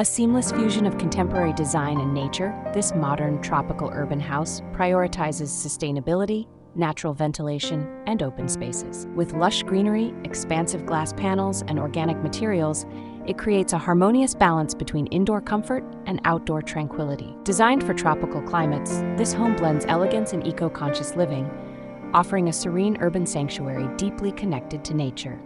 A seamless fusion of contemporary design and nature, this modern tropical urban house prioritizes sustainability, natural ventilation, and open spaces. With lush greenery, expansive glass panels, and organic materials, it creates a harmonious balance between indoor comfort and outdoor tranquility. Designed for tropical climates, this home blends elegance and eco-conscious living, offering a serene urban sanctuary deeply connected to nature.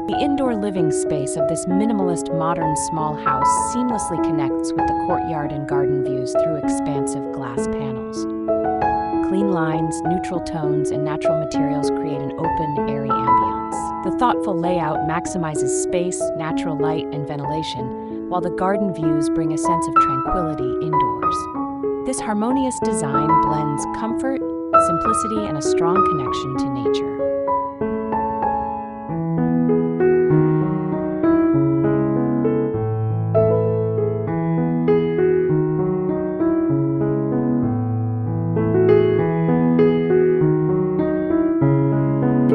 The indoor living space of this minimalist modern small house seamlessly connects with the courtyard and garden views through expansive glass panels. Clean lines, neutral tones, and natural materials create an open, airy ambience. The thoughtful layout maximizes space, natural light, and ventilation, while the garden views bring a sense of tranquility indoors. This harmonious design blends comfort, simplicity, and a strong connection to nature.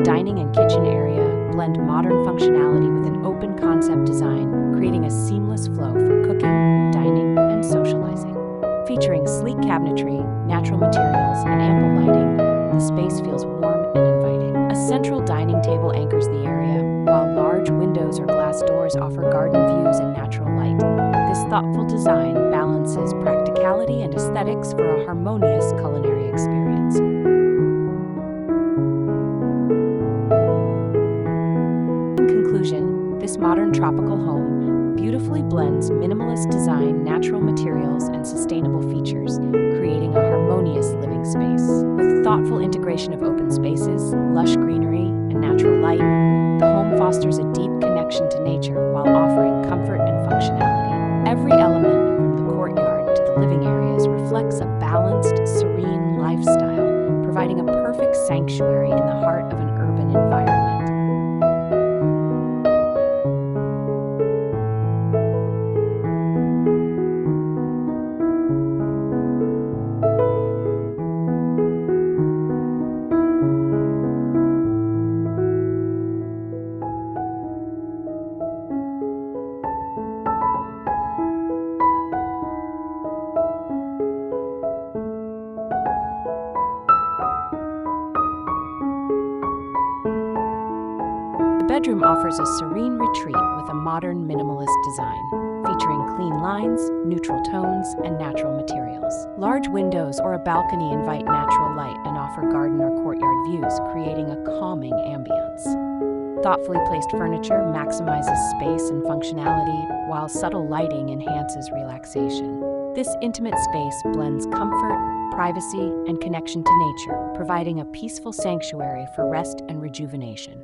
Dining and kitchen area blend modern functionality with an open concept design, creating a seamless flow for cooking, dining, and socializing. Featuring sleek cabinetry, natural materials, and ample lighting, the space feels warm and inviting. A central dining table anchors the area, while large windows or glass doors offer garden views and natural light. This thoughtful design balances practicality and aesthetics for a harmonious culinary experience. This modern tropical home beautifully blends minimalist design, natural materials, and sustainable features, creating a harmonious living space. With thoughtful integration of open spaces, lush greenery, and natural light, the home fosters a deep connection to nature while offering comfort and functionality. Every element, from the courtyard to the living areas, reflects a balanced, serene lifestyle, providing a perfect sanctuary in the heart of an urban environment. The bedroom offers a serene retreat with a modern minimalist design, featuring clean lines, neutral tones, and natural materials. Large windows or a balcony invite natural light and offer garden or courtyard views, creating a calming ambience. Thoughtfully placed furniture maximizes space and functionality, while subtle lighting enhances relaxation. This intimate space blends comfort, privacy, and connection to nature, providing a peaceful sanctuary for rest and rejuvenation.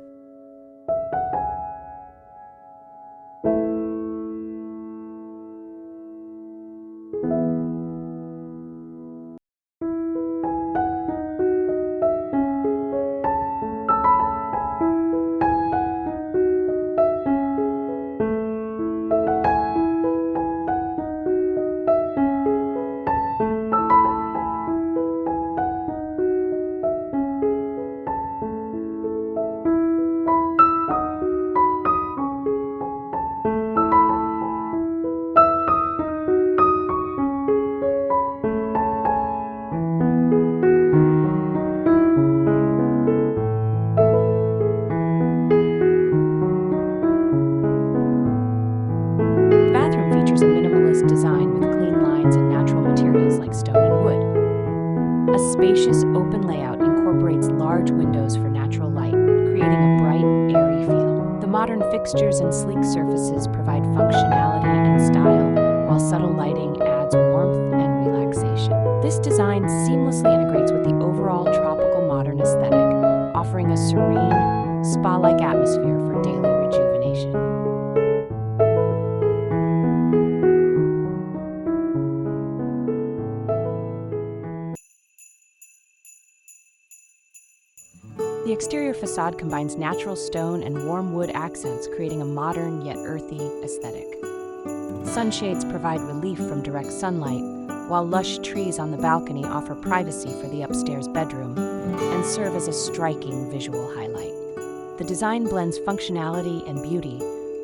A spacious, open layout incorporates large windows for natural light, creating a bright, airy feel. The modern fixtures and sleek surfaces provide functionality and style, while subtle lighting adds warmth and relaxation. This design seamlessly integrates with the overall tropical modern aesthetic, offering a serene, spa-like atmosphere for daily rejuvenation. The exterior facade combines natural stone and warm wood accents, creating a modern yet earthy aesthetic. Sunshades provide relief from direct sunlight, while lush trees on the balcony offer privacy for the upstairs bedroom and serve as a striking visual highlight. The design blends functionality and beauty,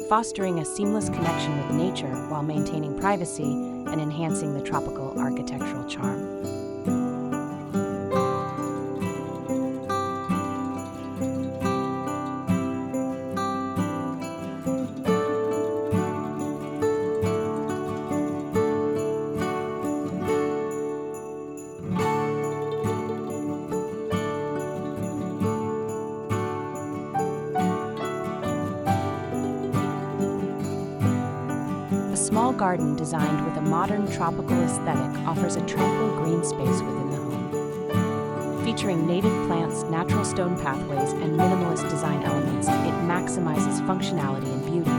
fostering a seamless connection with nature while maintaining privacy and enhancing the tropical architectural charm. A small garden designed with a modern tropical aesthetic offers a tranquil green space within the home. Featuring native plants, natural stone pathways, and minimalist design elements, it maximizes functionality and beauty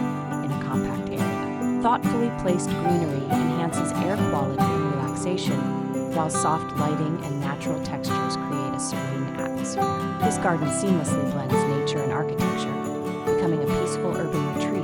in a compact area. Thoughtfully placed greenery enhances air quality and relaxation, while soft lighting and natural textures create a serene atmosphere. This garden seamlessly blends nature and architecture, becoming a peaceful urban retreat.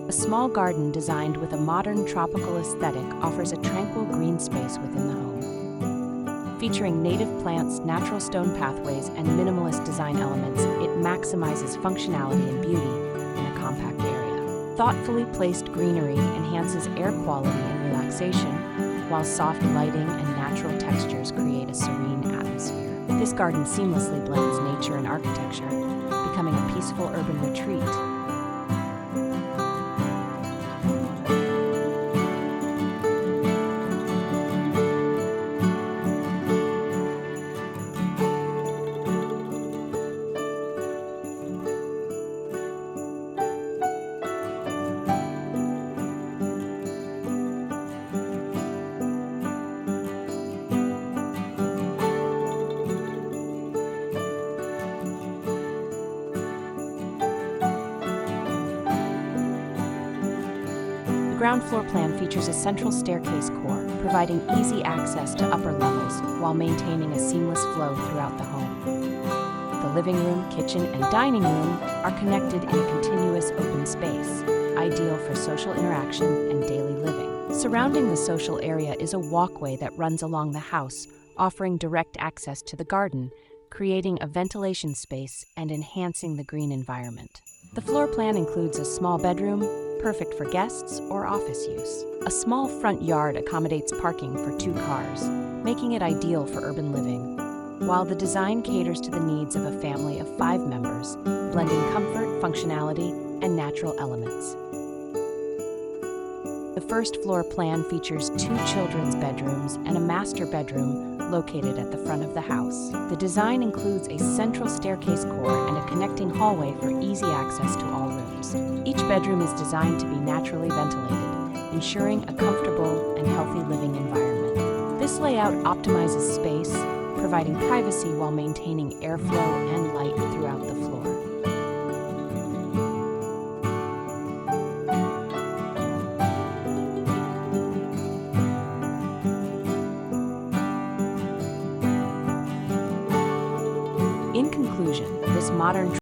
A small garden designed with a modern tropical aesthetic offers a tranquil green space within the home. Featuring native plants, natural stone pathways, and minimalist design elements, it maximizes functionality and beauty in a compact area. Thoughtfully placed greenery enhances air quality and relaxation, while soft lighting and natural textures create a serene atmosphere. This garden seamlessly blends nature and architecture, becoming a peaceful urban retreat. The ground floor plan features a central staircase core, providing easy access to upper levels while maintaining a seamless flow throughout the home. The living room, kitchen, and dining room are connected in a continuous open space, ideal for social interaction and daily living. Surrounding the social area is a walkway that runs along the house, offering direct access to the garden, creating a ventilation space and enhancing the green environment. The floor plan includes a small bedroom, perfect for guests or office use. A small front yard accommodates parking for 2 cars, making it ideal for urban living, while the design caters to the needs of a family of 5 members, blending comfort, functionality, and natural elements. The first floor plan features 2 children's bedrooms and a master bedroom located at the front of the house. The design includes a central staircase core and a connecting hallway for easy access to all rooms. Each bedroom is designed to be naturally ventilated, ensuring a comfortable and healthy living environment. This layout optimizes space, providing privacy while maintaining airflow and light throughout the floor. In conclusion, this modern